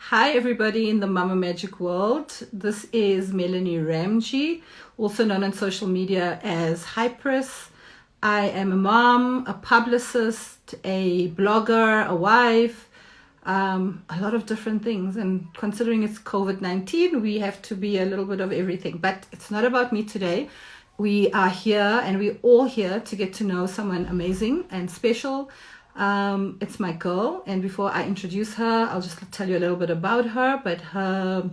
Hi, everybody in the Mama Magic world. This is Melanie Ramjee, also known on social media as Hypress. I am a mom, a publicist, a blogger, a wife, a lot of different things. And considering it's COVID-19, we have to be a little bit of everything. But it's not about me today. We are here and we're all here to get to know someone amazing and special. It's my girl, and before I introduce her, I'll just tell you a little bit about her. But her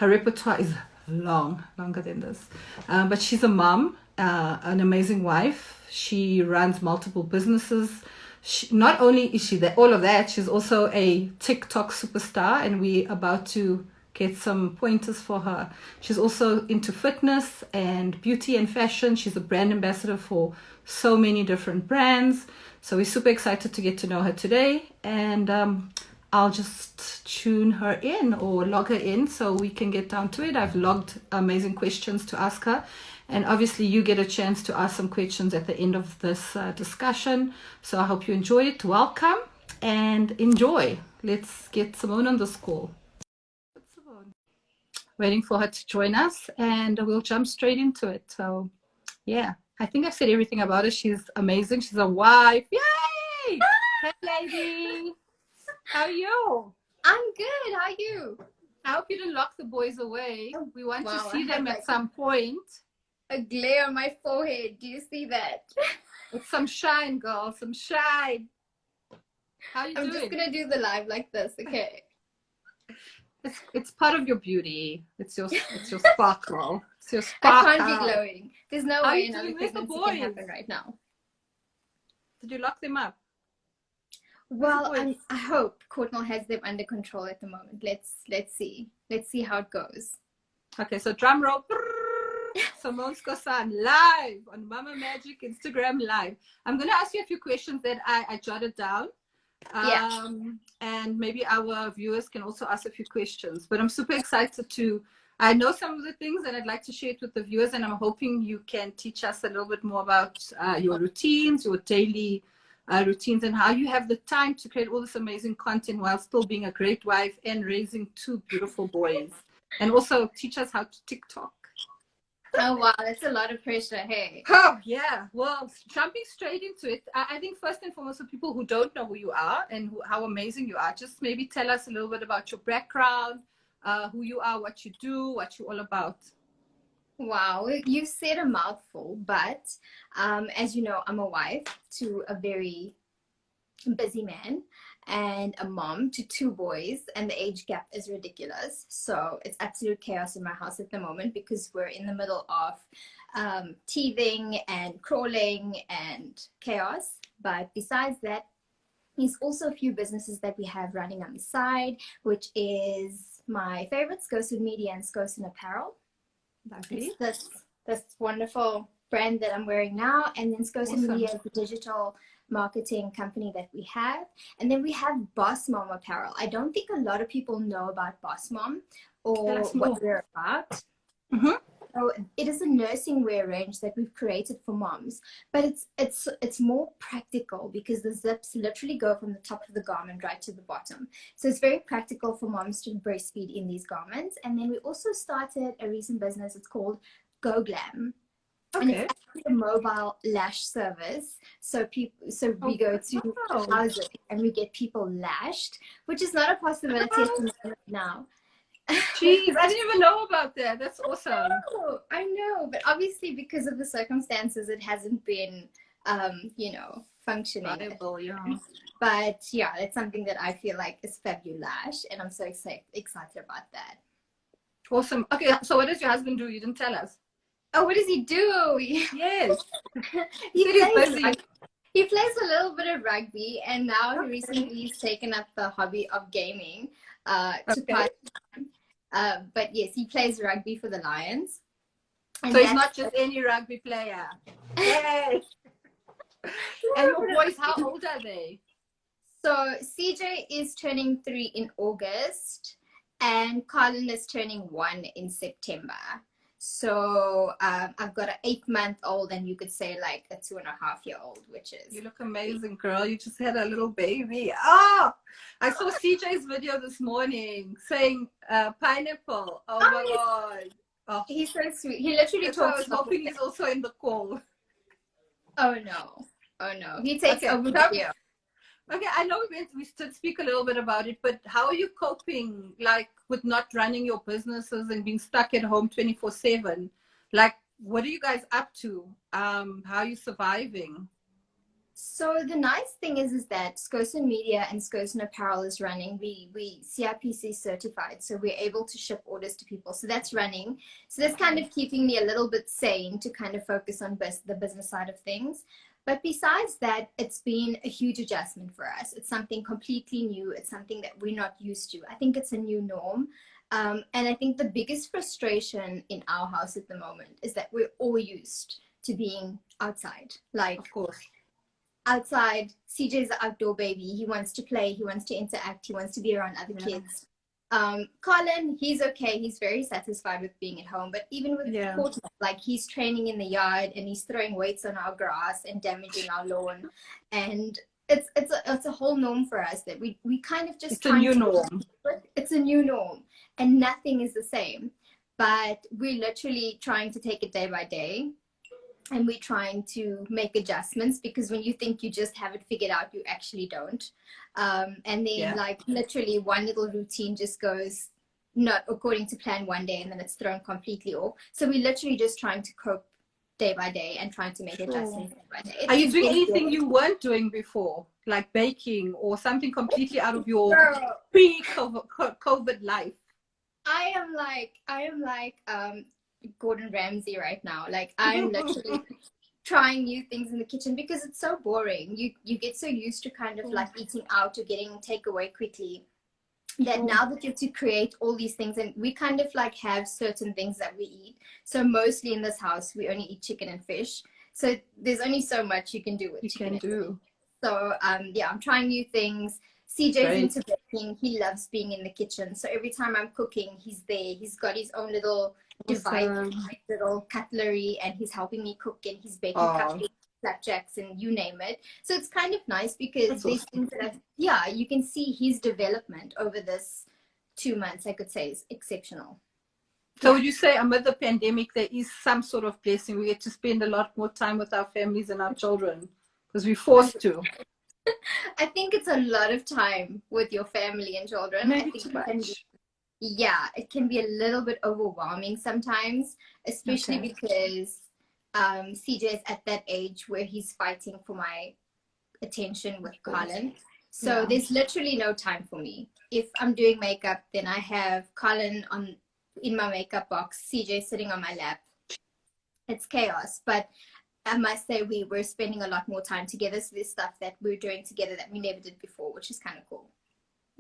repertoire is longer than this. But she's a mom, an amazing wife. She runs multiple businesses. Not only is she all of that, she's also a TikTok superstar, and we're about to get some pointers for her. She's also into fitness and beauty and fashion. She's a brand ambassador for so many different brands. So we're super excited to get to know her today, and I'll just tune her in or log her in so we can get down to it. I've logged amazing questions to ask her, and obviously you get a chance to ask some questions at the end of this discussion. So I hope you enjoy it. Welcome and enjoy. Let's get Semone on this call. Waiting for her to join us, and we'll jump straight into it. So yeah, I think I've said everything about her. She's amazing. She's a wife. Yay! Hey, lady. How are you? I'm good. How are you? I hope you didn't lock the boys away. We want to see them at like some point. a glare on my forehead. Do you see that? With some shine, girl. Some shine. How you doing? I'm just going to do the live like this, okay? It's part of your beauty. It's your sparkle. It's your sparkle. I can't be glowing. There's no way another pregnancy can happen right now. Did you lock them up? Well, I hope Courtnall has them under control at the moment. Let's see. Let's see how it goes. Okay, so drum roll. Semone Skosan live on Mama Magic Instagram live. I'm going to ask you a few questions that I jotted down. And maybe our viewers can also ask a few questions. But I'm super excited I know some of the things and I'd like to share it with the viewers, and I'm hoping you can teach us a little bit more about your routines, your daily routines, and how you have the time to create all this amazing content while still being a great wife and raising two beautiful boys. And also teach us how to TikTok. Oh, wow. That's a lot of pressure. Hey. Oh, yeah. Well, jumping straight into it, I think first and foremost, for people who don't know who you are and how amazing you are, just maybe tell us a little bit about your background, who you are, what you do, what you're all about. Wow. You said a mouthful, but as you know, I'm a wife to a very busy man and a mom to two boys, and the age gap is ridiculous. So it's absolute chaos in my house at the moment because we're in the middle of teething and crawling and chaos. But besides that, there's also a few businesses that we have running on the side, which is my favorite, Skosan Media and Skosan Apparel. It's this wonderful brand that I'm wearing now, and then Skosan Media is the digital marketing company that we have, and then we have Boss Mom Apparel. I don't think a lot of people know about Boss Mom or what we're about. Mm-hmm. So it is a nursing wear range that we've created for moms, but it's more practical because the zips literally go from the top of the garment right to the bottom. So it's very practical for moms to breastfeed in these garments. And then we also started a recent business. It's called Go Glam. Okay. And it's actually a mobile lash service. So we go to houses and we get people lashed, which is not a possibility at the moment right now. Jeez, I didn't even know about that. That's awesome. I know, but obviously because of the circumstances, it hasn't been, functioning. Viable, yeah. But yeah, it's something that I feel like is fabulous, and I'm so excited about that. Awesome. Okay, so what does your husband do? You didn't tell us. Oh, what does he do? Yes. He plays a little bit of rugby, and now he recently has taken up the hobby of gaming to part-time. But yes, he plays rugby for the Lions. And so he's not just any rugby player. Yes. And your boys, how old are they? So CJ is turning 3 in August, and Colin is turning 1 in September. So I've got an 8-month-old, and you could say like a 2.5-year-old, which is. You look amazing, girl. You just had a little baby. Oh, I saw CJ's video this morning saying pineapple. Oh my Oh, God. Oh, he's so sweet. He literally that's why I talks was the whole hoping day. he's also in the call. Oh no. Oh no. He takes Okay. over video. Okay, I know we should speak a little bit about it, but how are you coping, like, with not running your businesses and being stuck at home 24/7? Like, what are you guys up to? How are you surviving? So the nice thing is that Skosan Media and Skosan Apparel is running. We CIPC certified, so we're able to ship orders to people. So that's running. So that's kind of keeping me a little bit sane to kind of focus on the business side of things. But besides that, it's been a huge adjustment for us. It's something completely new. It's something that we're not used to. I think it's a new norm. And I think the biggest frustration in our house at the moment is that we're all used to being outside. Like, Of course. outside, CJ's an outdoor baby. He wants to play, he wants to interact, he wants to be around other kids. Colin, he's okay, he's very satisfied with being at home. But even with Courtney, like, he's training in the yard and he's throwing weights on our grass and damaging our lawn. And it's a whole norm for us that we kind of just it's a new norm. It's a new norm, and nothing is the same. But we're literally trying to take it day by day, and we're trying to make adjustments, because when you think you just have it figured out, you actually don't. And then like literally one little routine just goes not according to plan one day, and then it's thrown completely off. So we're literally just trying to cope day by day and trying to make adjustments day by day. Are you doing anything you weren't doing before, like baking or something completely out of your pre-COVID life? I am like Gordon Ramsay right now. Like, I'm literally trying new things in the kitchen because it's so boring. You get so used to kind of like eating out or getting takeaway quickly, that now that you have to create all these things, and we kind of like have certain things that we eat. So mostly in this house we only eat chicken and fish. So there's only so much you can do with chicken and fish. So yeah, I'm trying new things. CJ's into baking. He loves being in the kitchen. So every time I'm cooking, he's there. He's got his own little device, little cutlery, and he's helping me cook, and he's baking cupcakes, flapjacks, and you name it. So it's kind of nice because these things that you can see his development over this 2 months, I could say, is exceptional. So would you say amid the pandemic there is some sort of blessing? We get to spend a lot more time with our families and our children because we're forced to. I think it's a lot of time with your family and children. Maybe I think too much. it can be a little bit overwhelming sometimes, especially because CJ is at that age where he's fighting for my attention with Colin. So there's literally no time for me. If I'm doing makeup, then I have Colin in my makeup box, CJ sitting on my lap. It's chaos. But I must say we're spending a lot more time together. So there's stuff that we're doing together that we never did before, which is kind of cool.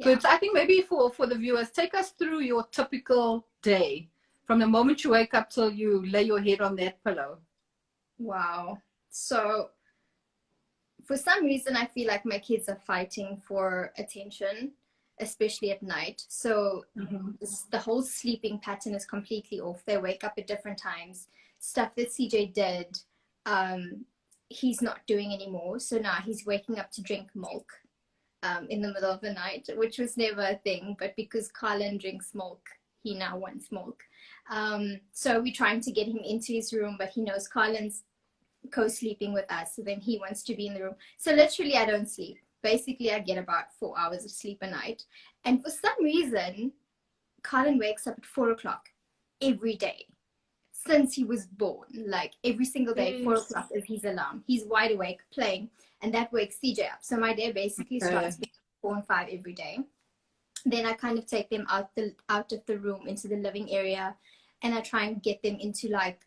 Good. I think maybe for the viewers, take us through your typical day from the moment you wake up till you lay your head on that pillow. Wow. So for some reason, I feel like my kids are fighting for attention, especially at night. So the whole sleeping pattern is completely off. They wake up at different times. Stuff that CJ did, he's not doing anymore. So now he's waking up to drink milk in the middle of the night, which was never a thing. But because Colin drinks milk, he now wants milk. So we're trying to get him into his room, but he knows Colin's co-sleeping with us, so then he wants to be in the room. So literally I don't sleep. Basically I get about 4 hours of sleep a night, and for some reason Colin wakes up at 4 o'clock every day since he was born. Like every single day, 4 o'clock is his alarm. He's wide awake playing, and that wakes CJ up. So my day basically starts between 4 and 5 every day. Then I kind of take them out of the room into the living area, and I try and get them into like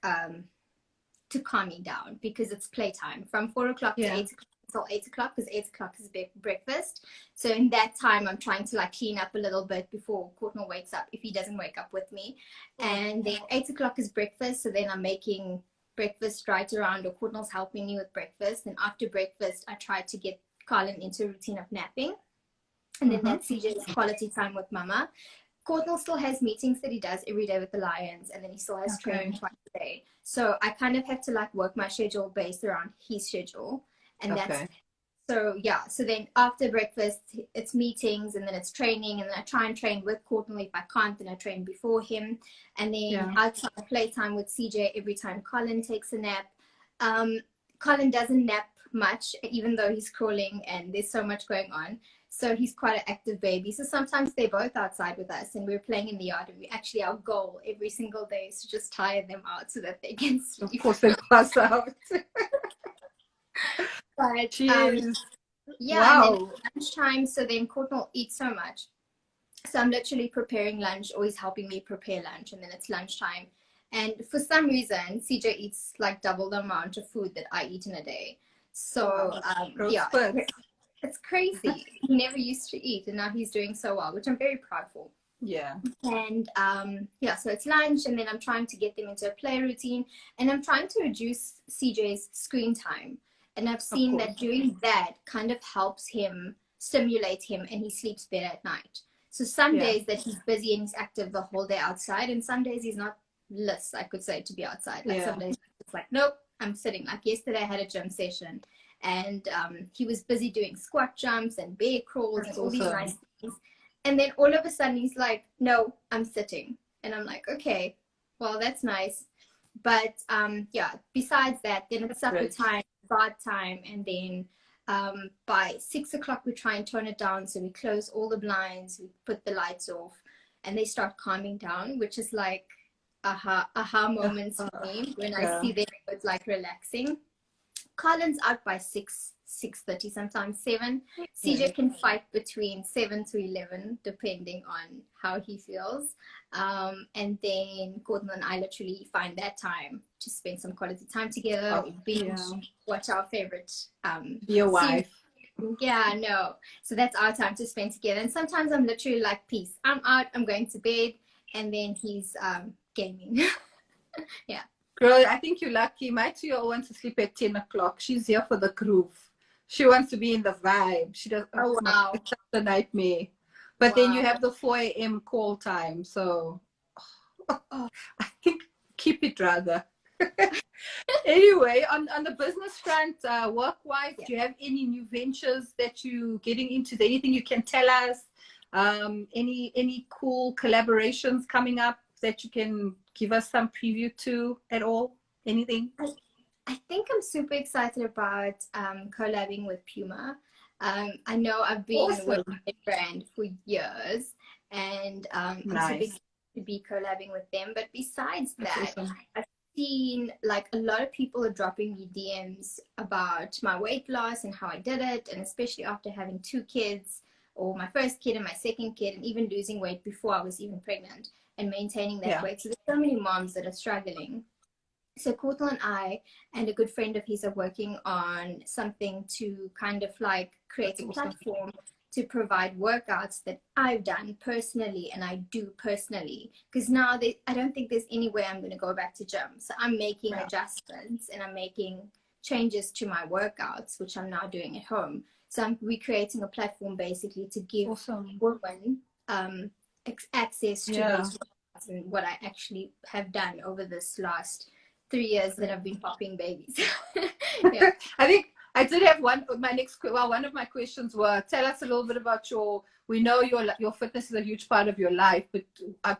to calm me down, because it's playtime from 4 o'clock to 8 o'clock until 8 o'clock, because 8 o'clock is breakfast. So in that time I'm trying to like clean up a little bit before Courtney wakes up, if he doesn't wake up with me. And then 8 o'clock is breakfast, so then I'm making breakfast right around, or Courtney's helping me with breakfast. And after breakfast I try to get Colin into a routine of napping, and then that's CJ's quality time with mama. Courtney still has meetings that he does every day with the Lions, and then he still has training Okay. twice a day. So I kind of have to like work my schedule based around his schedule, and that's Okay. so yeah. So then after breakfast, it's meetings, and then it's training, and then I try and train with Courtney. If I can't, then I train before him, and then Yeah. outside playtime with CJ every time Colin takes a nap. Um, Colin doesn't nap much, even though he's crawling and there's so much going on. So he's quite an active baby. So sometimes they're both outside with us and we're playing in the yard. And we actually, our goal every single day is to just tire them out so that they can Of sleep. course, they pass out. But Jeez. yeah, and then Wow. lunchtime. So then Courtney will eat so much. So I'm literally preparing lunch, always helping me prepare lunch. And then it's lunchtime. And for some reason, CJ eats like double the amount of food that I eat in a day. So Wow. Growth yeah, spurts. it's crazy. He never used to eat, and now he's doing so well, which I'm very proud for. Yeah. And yeah, so it's lunch, and then I'm trying to get them into a play routine, and I'm trying to reduce CJ's screen time. And I've seen that doing that kind of helps him stimulate him, and he sleeps better at night. So some Yeah. days that he's busy and he's active the whole day outside, and some days he's not less, I could say, to be outside. Like some days it's like, nope, I'm sitting. Like yesterday, I had a gym session, and he was busy doing squat jumps and bear crawls That's and all these awesome. nice things. And then all of a sudden he's like, no, I'm sitting. And I'm like, okay, well, that's nice. But yeah, besides that, then it's supper time, bath time, and then by 6 o'clock we try and tone it down. So we close all the blinds, we put the lights off, and they start calming down, which is like aha moments for me when I see them both like relaxing. Colin's out by 6:30, sometimes 7. CJ can fight between 7 to 11, depending on how he feels. And then Gordon and I literally find that time to spend some quality time together, or binge, watch our favorite Be a wife. series. Yeah, no. So that's our time to spend together. And sometimes I'm literally like, peace, I'm out, I'm going to bed. And then he's gaming. Yeah. Girl, I think you're lucky. My 2-year-old wants to sleep at 10 o'clock. She's here for the groove. She wants to be in the vibe. She does. Oh, wow. It's such a nightmare. But then you have the 4 a.m. call time. So I think keep it rather. Anyway, on the business front, work-wise, do you have any new ventures that you're getting into? Is there anything you can tell us? Any cool collaborations coming up that you can give us some preview to at all? Anything? I think I'm super excited about collabing with Puma. I know I've been with the brand for years, and I'm super excited to be collabing with them. But besides that, I've seen like a lot of people are dropping me DMs about my weight loss and how I did it, and especially after having 2 kids, or my first kid and my second kid, and even losing weight before I was even pregnant and maintaining that weight. So there's so many moms that are struggling. So Courtney and I and a good friend of his are working on something to kind of like create a platform to provide workouts that I've done personally and I do personally. Because now I don't think there's any way I'm going to go back to gym. So I'm making adjustments and I'm making changes to my workouts, which I'm now doing at home. So I'm recreating a platform basically to give women access to those workouts and what I actually have done over this last 3 years that I've been popping babies. Yeah. I think I did have one of my questions were, tell us a little bit about we know your fitness is a huge part of your life, but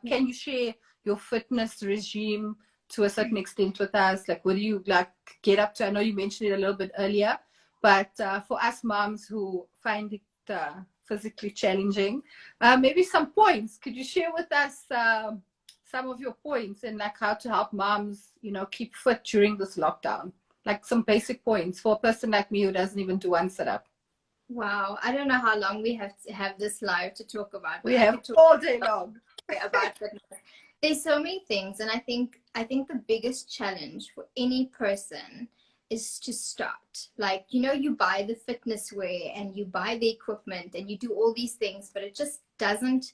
can you share your fitness regime to a certain extent with us? Like, what do you like get up to? I know you mentioned it a little bit earlier, but for us moms who find it physically challenging, maybe some points. Could you share with us some of your points and like how to help moms, keep fit during this lockdown? Like some basic points for a person like me who doesn't even do one sit-up. Wow, I don't know how long we have to have this live to talk about. We have all day long about fitness. There's so many things, and I think the biggest challenge for any person is to start. Like, you buy the fitness wear and you buy the equipment and you do all these things, but it just doesn't,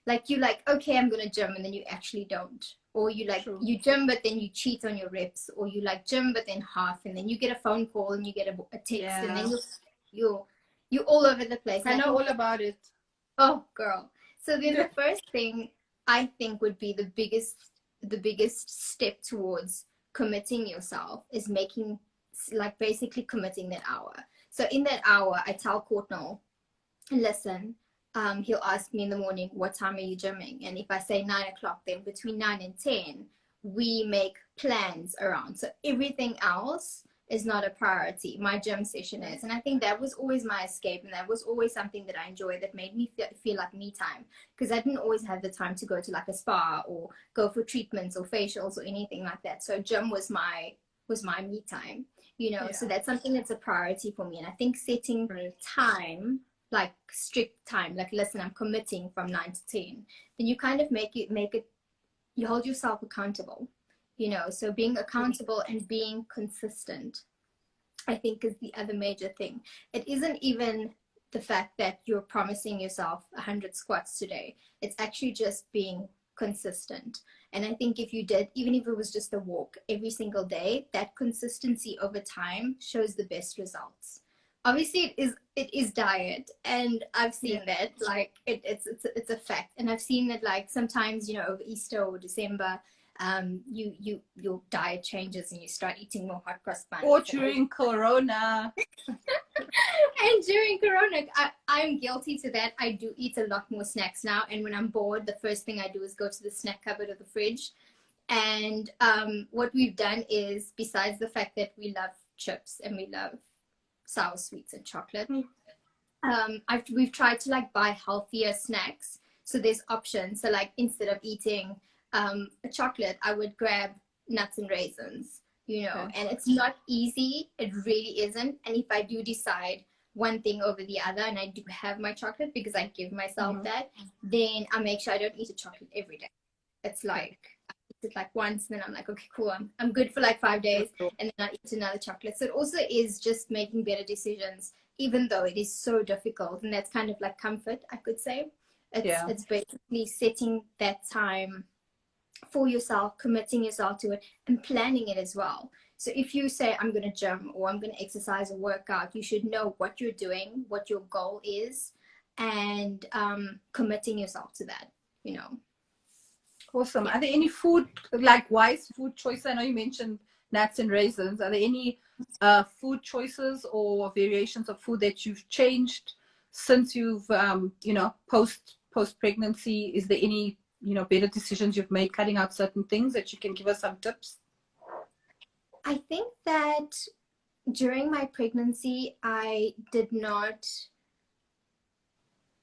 like, you're like, okay, I'm gonna gym, and then you actually don't. Or you you gym, but then you cheat on your reps, or you like gym, but then half, and then you get a phone call and you get a text, and then you're all over the place. I know all about it. Oh, girl. So then the first thing I think would be the biggest step towards committing yourself is making, like, basically committing that hour. So in that hour, I tell Courtney, listen, he'll ask me in the morning, what time are you gymming? And if I say 9 o'clock, then between 9 and 10, we make plans around. So everything else is not a priority. My gym session is. And I think that was always my escape. And that was always something that I enjoyed, that made me feel like me time. Because I didn't always have the time to go to like a spa or go for treatments or facials or anything like that. So gym was my me time, you know. So that's something that's a priority for me. And I think setting time, like strict time, like, listen, I'm committing from 9 to 10, then you kind of make it, you hold yourself accountable, you know. So being accountable and being consistent, I think, is the other major thing. It isn't even the fact that you're promising yourself 100 squats today. It's actually just being consistent. And I think if you did, even if it was just a walk every single day, that consistency over time shows the best results. Obviously it is diet, and I've seen that, like, it's a fact. And I've seen that, like, sometimes, you know, over Easter or December, your diet changes and you start eating more hot cross buns. Or during Corona. And during Corona, I'm guilty to that. I do eat a lot more snacks now, and when I'm bored, the first thing I do is go to the snack cupboard of the fridge. And what we've done is, besides the fact that we love chips and we love sour sweets and chocolate, we've tried to, like, buy healthier snacks. So there's options. So, like, instead of eating a chocolate, I would grab nuts and raisins, you know. And it's not easy, it really isn't. And if I do decide one thing over the other, and I do have my chocolate because I give myself that, then I make sure I don't eat a chocolate every day. It's like, I eat it like once, and then I'm like, okay, cool, I'm good for like 5 days, and then I eat another chocolate. So it also is just making better decisions, even though it is so difficult. And that's kind of like comfort, I could say. It's basically setting that time for yourself, committing yourself to it, and planning it as well. So if you say, I'm going to gym or I'm going to exercise or work out, you should know what you're doing, what your goal is, and committing yourself to that, you know. Awesome. Are there any food, like, wise food choices? I know you mentioned nuts and raisins. Are there any food choices or variations of food that you've changed since you've, you know, post pregnancy? Is there any, you know, better decisions you've made cutting out certain things that you can give us some tips? I think that during my pregnancy, I did not,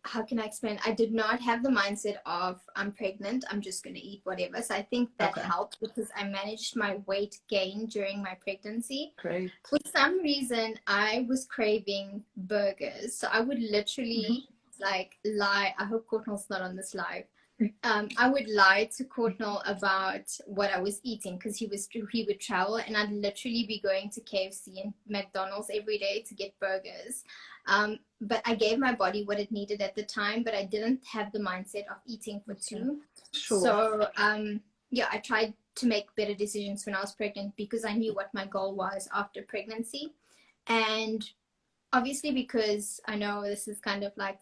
how can I explain? I did not have the mindset of, I'm pregnant, I'm just going to eat whatever. So I think that helped, because I managed my weight gain during my pregnancy. Great. For some reason, I was craving burgers. So I would literally like lie. I hope Courtney's not on this live. I would lie to Courtney about what I was eating, because he would travel, and I'd literally be going to KFC and McDonald's every day to get burgers. But I gave my body what it needed at the time, but I didn't have the mindset of eating for two. Sure. So I tried to make better decisions when I was pregnant, because I knew what my goal was after pregnancy. And obviously, because I know this is kind of like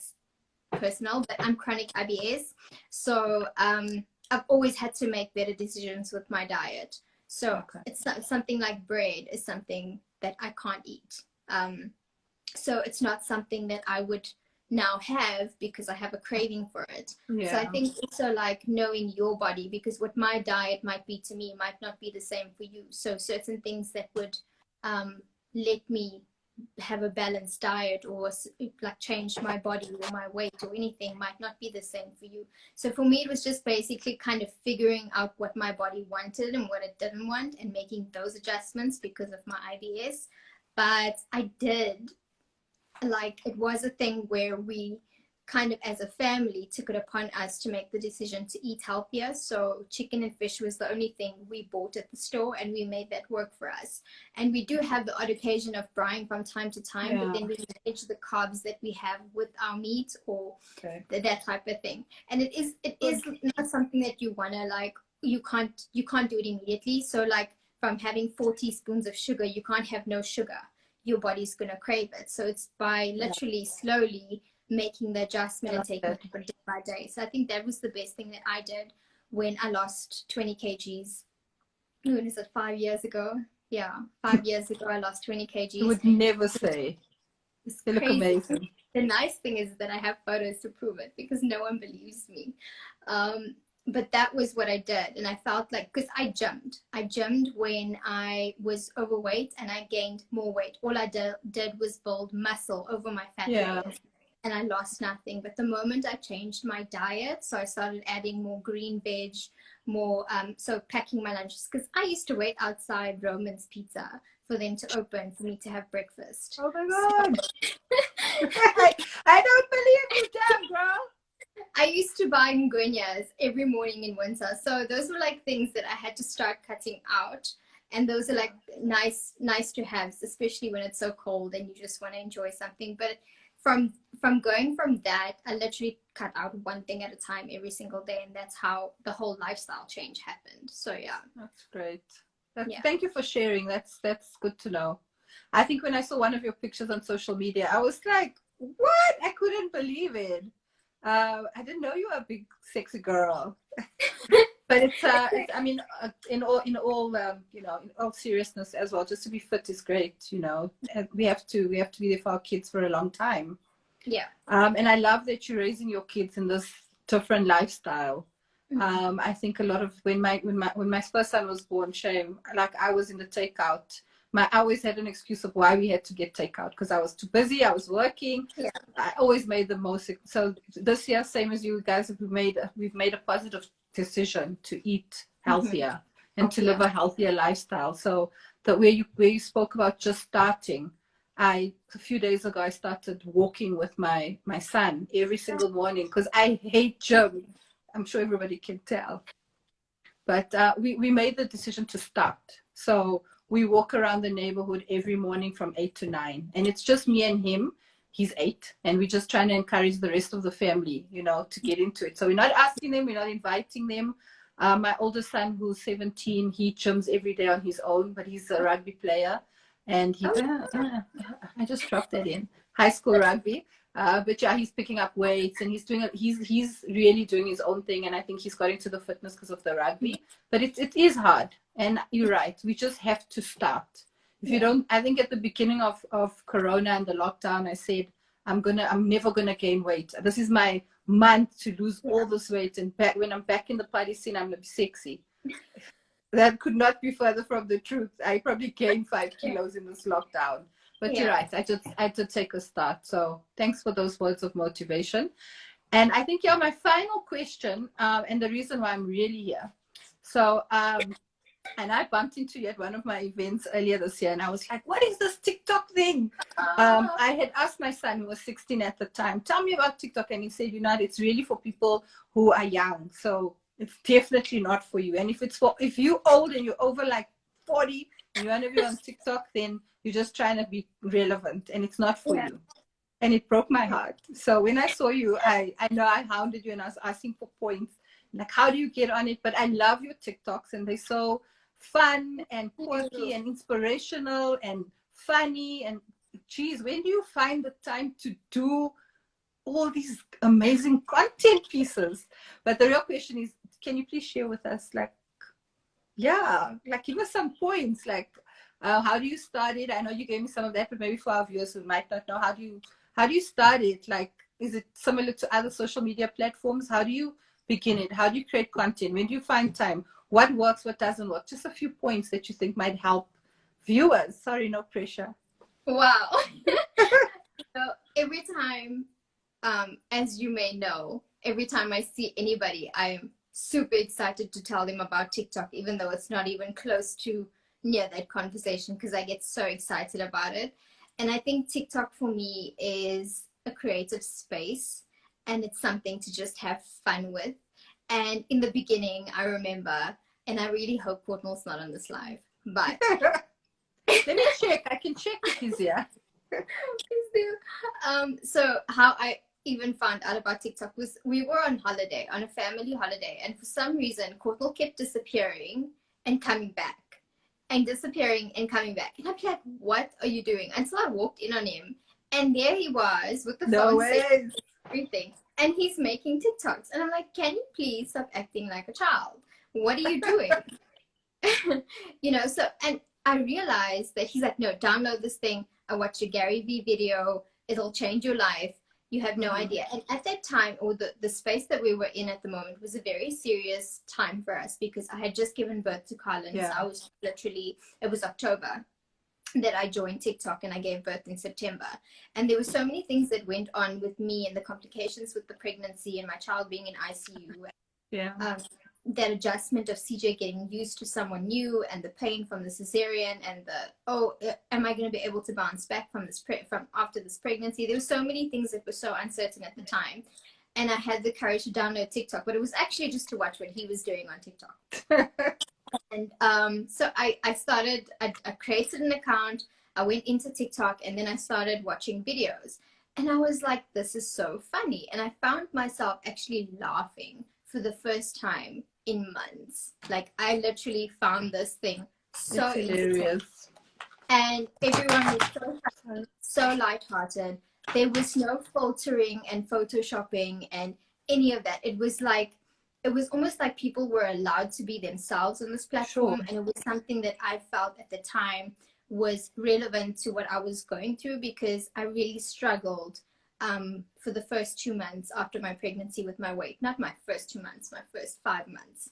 personal, but I'm chronic IBS, so I've always had to make better decisions with my diet. So it's something like bread is something that I can't eat. So it's not something that I would now have, because I have a craving for it. So I think also, like, knowing your body, because what my diet might be to me might not be the same for you. So certain things that would let me have a balanced diet, or like change my body or my weight or anything, might not be the same for you. So for me, it was just basically kind of figuring out what my body wanted and what it didn't want, and making those adjustments because of my IBS. But I did, like, it was a thing where we kind of as a family took it upon us to make the decision to eat healthier. So chicken and fish was the only thing we bought at the store, and we made that work for us. And we do have the odd occasion of frying from time to time, but then we manage the carbs that we have with our meat, or that type of thing. And it is not something that you want to, like, you can't do it immediately. So, like, from having 4 teaspoons of sugar, you can't have no sugar. Your body's going to crave it. So it's by literally slowly making the adjustment I and love taking that. it day by day. So I think that was the best thing that I did when I lost 20 kgs. When is it, 5 years ago? Yeah, 5 years ago I lost 20 You kgs. would never say. It's You look crazy. amazing. The nice thing is that I have photos to prove it because no one believes me. But that was what I did. And I felt like, because I gymmed. I gymmed when I was overweight and I gained more weight. All I did was build muscle over my fat Yeah. layers. And I lost nothing. But the moment I changed my diet, so I started adding more green veg, more, so packing my lunches. Because I used to wait outside Roman's Pizza for them to open for me to have breakfast. Oh my God. I don't believe you, damn girl. I used to buy ngwenya every morning in winter. So those were like things that I had to start cutting out. And those are like nice to have, especially when it's so cold and you just want to enjoy something. But from going from that, I literally cut out one thing at a time every single day. And that's how the whole lifestyle change happened. So yeah. That's great. Yeah. Thank you for sharing. That's good to know. I think when I saw one of your pictures on social media, I was like, what? I couldn't believe it. I didn't know you were a big sexy girl. But it's I mean, in all you know, in all seriousness as well, just to be fit is great, you know. And we have to be there for our kids for a long time. Yeah. And I love that you're raising your kids in this different lifestyle. I think a lot of when my first son was born, shame, like I was in the takeout. I always had an excuse of why we had to get takeout because I was too busy. I was working. Yeah. I always made the most. So this year, same as you guys, we've made a positive decision to eat healthier and to live a healthier lifestyle. So that where you spoke about just starting, a few days ago I started walking with my son every single morning because I hate gym. I'm sure everybody can tell. But we made the decision to start. So we walk around the neighborhood every morning from 8 to 9. And it's just me and him. He's 8. And we're just trying to encourage the rest of the family, you know, to get into it. So we're not asking them. We're not inviting them. My older son, who's 17, he gyms every day on his own, but he's a rugby player. And he, I just dropped that in. High school rugby. But yeah, he's picking up weights and he's really doing his own thing. And I think he's got into the fitness because of the rugby. But it is hard. And you're right. We just have to start. If you don't, I think at the beginning of Corona and the lockdown, I said, I'm never gonna gain weight. This is my month to lose all this weight. And when I'm back in the party scene, I'm gonna be sexy. That could not be further from the truth. I probably gained 5 kilos in this lockdown. But you're right. I did take a start. So thanks for those words of motivation. And I think, my final question, and the reason why I'm really here. So, and I bumped into you at one of my events earlier this year, and I was like, what is this TikTok thing? I had asked my son, who was 16 at the time, tell me about TikTok. And he said, it's really for people who are young. So it's definitely not for you. And if you're old and you're over like 40 and you want to be on TikTok, then you're just trying to be relevant and it's not for you. And it broke my heart. So when I saw you, I know I hounded you and I was asking for points. Like, how do you get on it? But I love your TikToks and they're so fun and quirky and inspirational and funny. And geez, when do you find the time to do all these amazing content pieces? But the real question is, can you please share with us, like give us some points, like how do you start it? I know you gave me some of that, but maybe for our viewers who might not know, how do you start it? Like, is it similar to other social media platforms? How do you begin it? How do you create content? When do you find time? What works, what doesn't work? Just a few points that you think might help viewers. Sorry, no pressure. Wow. So every time, as you may know, every time I see anybody, I'm super excited to tell them about TikTok, even though it's not even close to near that conversation, because I get so excited about it. And I think TikTok for me is a creative space and it's something to just have fun with. And in the beginning, I remember, and I really hope Courtnall's not on this live, but let me check. I can check if he's here. Please do. So how I even found out about TikTok was we were on holiday, on a family holiday, and for some reason Courtnall kept disappearing and coming back and disappearing and coming back, and I'm like, what are you doing? Until I walked in on him And there he was with the No phone saying way. everything. And he's making TikToks. And I'm like, can you please stop acting like a child? What are you doing? You know, so, and I realized that he's like, no, download this thing. I watched a Gary Vee video. It'll change your life. You have no idea. And at that time, or the space that we were in at the moment was a very serious time for us because I had just given birth to Collins. Yeah. I was literally, it was October that I joined TikTok and I gave birth in September. And there were so many things that went on with me and the complications with the pregnancy and my child being in ICU. Yeah. That adjustment of CJ getting used to someone new and the pain from the cesarean and the, am I going to be able to bounce back from this from after this pregnancy? There were so many things that were so uncertain at the time. And I had the courage to download TikTok, but it was actually just to watch what he was doing on TikTok. And so I created an account. I went into TikTok and then I started watching videos. And I was like, this is so funny. And I found myself actually laughing for the first time in months. Like I literally found this thing so hilarious. And everyone was so fun, so lighthearted. There was no filtering and photoshopping and any of that. It was like, it was almost like people were allowed to be themselves on this platform. Sure. And it was something that I felt at the time was relevant to what I was going through because I really struggled for the first 2 months after my pregnancy with my weight. Not my first 2 months, my first 5 months.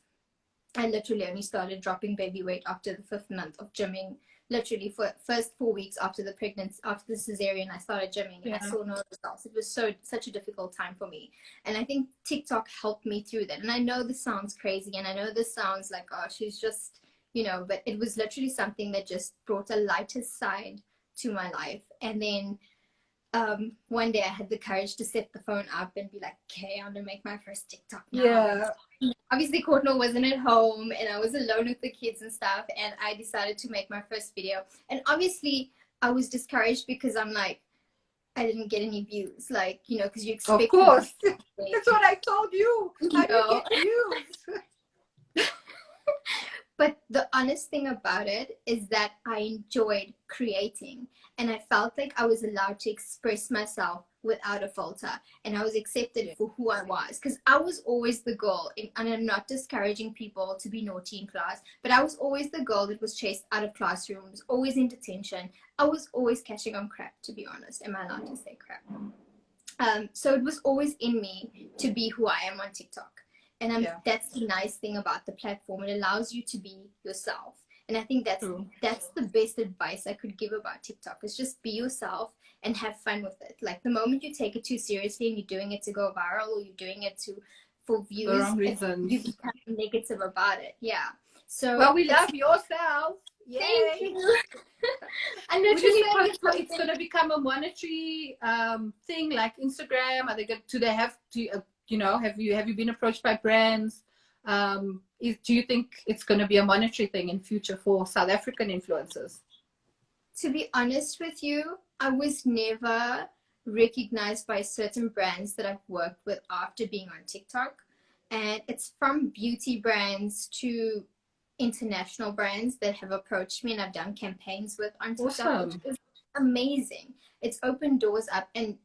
I literally only started dropping baby weight after the 5th month of gymming. Literally for first 4 weeks after the pregnancy, after the cesarean, I started gymming and I saw no results. It was such a difficult time for me. And I think TikTok helped me through that. And I know this sounds crazy and I know this sounds like, oh, she's just, you know, but it was literally something that just brought a lighter side to my life. And then one day I had the courage to set the phone up and be like, okay, I'm gonna make my first TikTok now. Yeah. Obviously Courtney wasn't at home and I was alone with the kids and stuff, and I decided to make my first video. And obviously I was discouraged because I'm like, I didn't get any views, like, you know, because you expect. Of course. That's what I told you. How do you get views? But the honest thing about it is that I enjoyed creating and I felt like I was allowed to express myself without a filter and I was accepted for who I was, because I was always the girl, and I'm not discouraging people to be naughty in class, but I was always the girl that was chased out of classrooms, always in detention. I was always catching on crap, to be honest. Am I allowed to say crap? So it was always in me to be who I am on TikTok. And that's the nice thing about the platform. It allows you to be yourself. And I think that's the best advice I could give about TikTok, is just be yourself and have fun with it. Like the moment you take it too seriously and you're doing it to go viral or you're doing it for views, the wrong reasons, you become negative about it. Yeah. So well, we love yourself. Yay. Thank you. And it's going to become a monetary thing like Instagram. Are they going? Do they have to? You know, have you been approached by brands? Do you think it's going to be a monetary thing in future for South African influencers? To be honest with you, I was never recognized by certain brands that I've worked with after being on TikTok. And it's from beauty brands to international brands that have approached me and I've done campaigns with on TikTok. Awesome. Which is amazing. It's opened doors up, and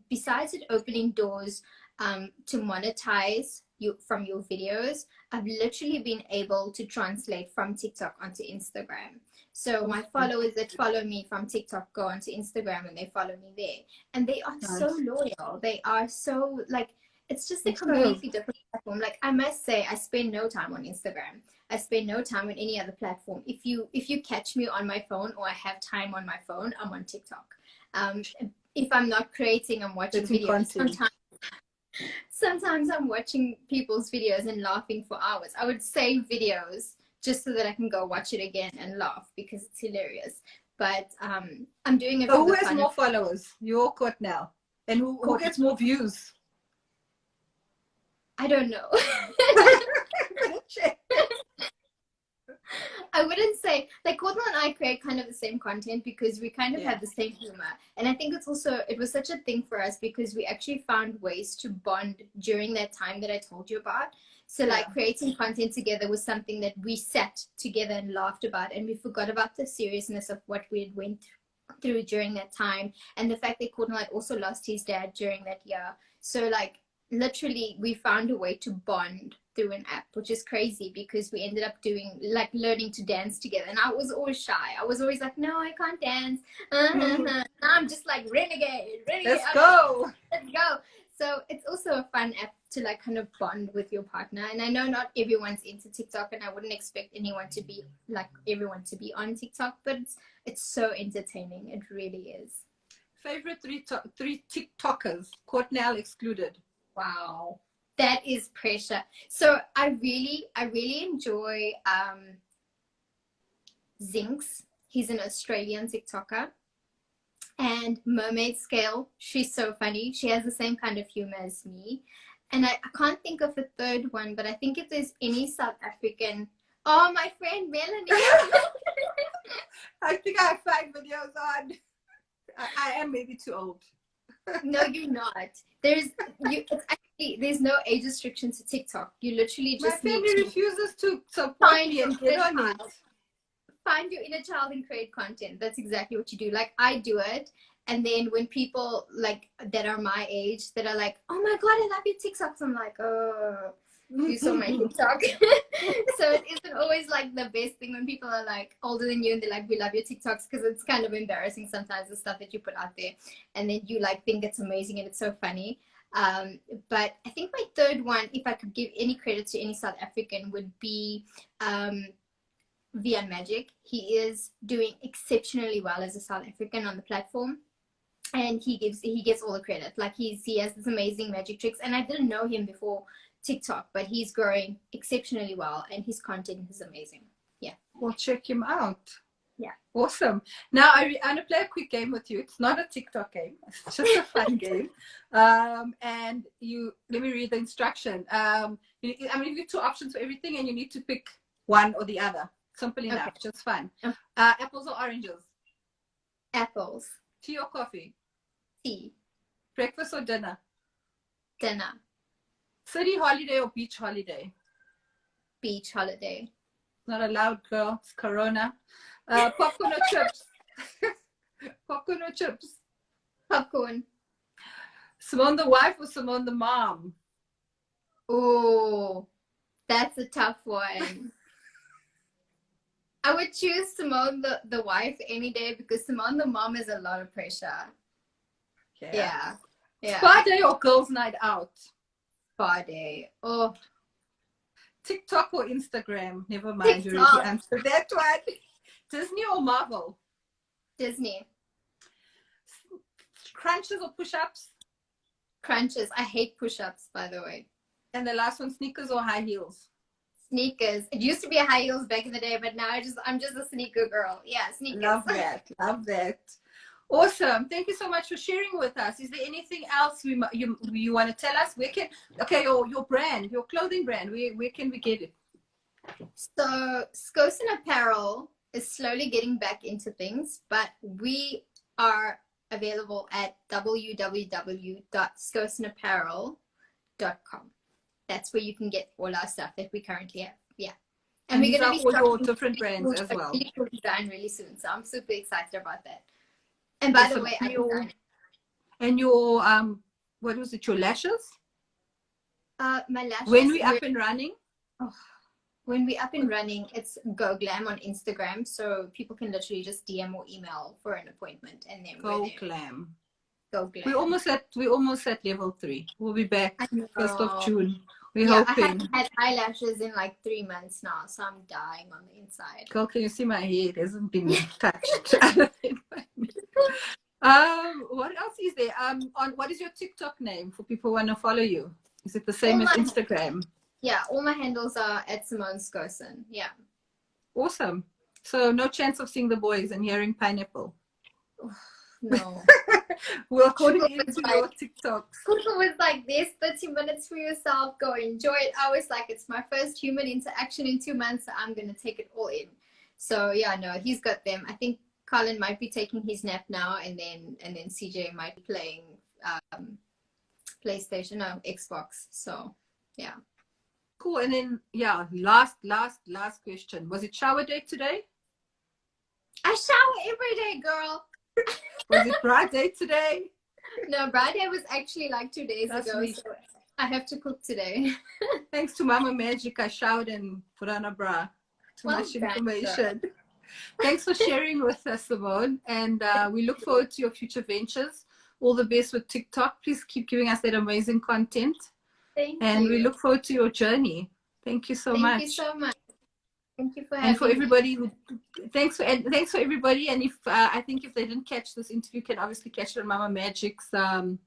besides it opening doors to monetize you from your videos, I've literally been able to translate from TikTok onto Instagram. So my followers that follow me from TikTok go onto Instagram and they follow me there, and they are so loyal. They are so, like, it's just a completely different platform. Like, I must say, I spend no time on Instagram. I spend no time on any other platform. If you catch me on my phone or I have time on my phone, I'm on TikTok. If I'm not creating, I'm watching videos. Sometimes I'm watching people's videos and laughing for hours. I would save videos just so that I can go watch it again and laugh because it's hilarious. But I'm doing it. So who has more followers? You're caught now. And who gets more views? I don't know. I wouldn't say, like, Courtney and I create kind of the same content because we kind of have the same humor. And I think it was such a thing for us because we actually found ways to bond during that time that I told you about. So like creating content together was something that we sat together and laughed about, and we forgot about the seriousness of what we had went through during that time, and the fact that Courtney also lost his dad during that year. So like literally we found a way to bond through an app, which is crazy because we ended up doing like learning to dance together, and I was always shy. I was always like, no, I can't dance. Now I'm just like renegade. Let's go. Let's go. So it's also a fun app to like kind of bond with your partner. And I know not everyone's into TikTok, and I wouldn't expect anyone to be like everyone to be on TikTok, but it's so entertaining. It really is. Favorite three TikTokers, Courtney excluded. Wow, that is pressure. So I really enjoy Zinx. He's an Australian TikToker. And Mermaid Scale, she's so funny. She has the same kind of humor as me. And I can't think of a third one, but I think if there's any South African, oh, my friend Melanie. I think I have 5 videos on. I am maybe too old. No, you're not. It's actually, there's no age restriction to TikTok. You literally just my family refuses to support find me and get on it. Find your inner child and create content. That's exactly what you do. Like I do it, and then when people like that are my age that are like, oh my god, I love your TikToks, I'm like, oh, you saw my TikTok. So it isn't always like the best thing when people are like older than you and they're like, we love your TikToks, because it's kind of embarrassing sometimes the stuff that you put out there, and then you like think it's amazing and it's so funny. But I think my third one, if I could give any credit to any South African, would be Vian Magic. He is doing exceptionally well as a South African on the platform, and he gets all the credit. Like he has this amazing magic tricks, and I didn't know him before TikTok, but he's growing exceptionally well, and his content is amazing. Yeah, we'll check him out. Yeah, awesome. Now I'm gonna play a quick game with you. It's not a TikTok game, it's just a fun game. And let me read the instruction. I'm gonna give you 2 options for everything, and you need to pick one or the other. Simple enough. Okay. Just fun. Okay. Apples or oranges? Apples. Tea or coffee? Tea. Breakfast or dinner? Dinner. City holiday or beach holiday? Beach holiday. Not allowed, girl. It's Corona. Popcorn or chips? Popcorn or chips? Popcorn. Semone the wife or Semone the mom? Oh, that's a tough one. I would choose Semone the wife any day, because Semone the mom is a lot of pressure. Yeah. Spa day or girls' night out? Spa day. Oh. TikTok or Instagram? Never mind. You already answered that one. Disney or Marvel? Disney. Crunches or push-ups? Crunches. I hate push-ups, by the way. And the last one, sneakers or high heels? Sneakers. It used to be high heels back in the day, but now I'm just a sneaker girl. Yeah, sneakers. Love that. Love that. Awesome. Thank you so much for sharing with us. Is there anything else you want to tell us? Your brand, your clothing brand, where can we get it? So Skosan Apparel is slowly getting back into things, but we are available at www.skosanapparel.com. That's where you can get all our stuff that we currently have. Yeah. And we're going to be all your different brands as well. Really cool design really soon. So I'm super excited about that. And by the way, I designed it. And your, what was it, your lashes? My lashes. When we up and running? Oh, when we up and running, it's Go Glam on Instagram. So people can literally just DM or email for an appointment, and then Go Glam. Go Glam. We're almost at level 3. We'll be back 1st of June. We're hoping. I haven't had eyelashes in like 3 months now, so I'm dying on the inside. Girl, can you see my hair? It hasn't been touched. What else is there? What is your TikTok name for people who want to follow you? Is it the same as Instagram? Yeah, all my handles are at Semone Skosan. Yeah. Awesome. So no chance of seeing the boys and hearing pineapple. No. We'll tune into your TikToks. Google was like, there's 30 minutes for yourself. Go enjoy it. I was like, it's my first human interaction in 2 months, so I'm going to take it all in. So yeah, no, he's got them. I think Colin might be taking his nap now, and then CJ might be playing PlayStation, no, Xbox. So yeah. Cool. And then last question. Was it shower day today? I shower every day, girl. Was it bra day today? No, bra day was actually like 2 days That's ago, me. so I have to cook today. Thanks to Mama Magic, I showered and put on a bra. Too Well much done, girl. information. Thanks for sharing with us, Simone. And we look forward to your future ventures. All the best with TikTok. Please keep giving us that amazing content. Thank And we you. look forward to your journey. Thank you so Thank you much. so much. Thank you for And for having me. everybody who, thanks for everybody. And if I think if they didn't catch this interview, you can obviously catch it on Mama Magic's on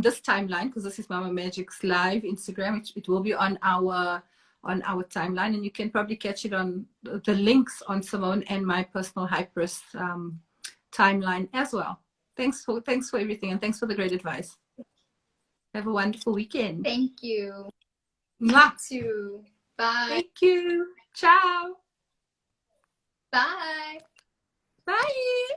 this timeline, because this is Mama Magic's live Instagram. It will be on our timeline, and you can probably catch it on the links on Simone and my personal Hyperus timeline as well. Thanks for everything, and thanks for the great advice. Have a wonderful weekend. Thank you. Mwah. You too. Bye. Thank you. Ciao. Bye. Bye.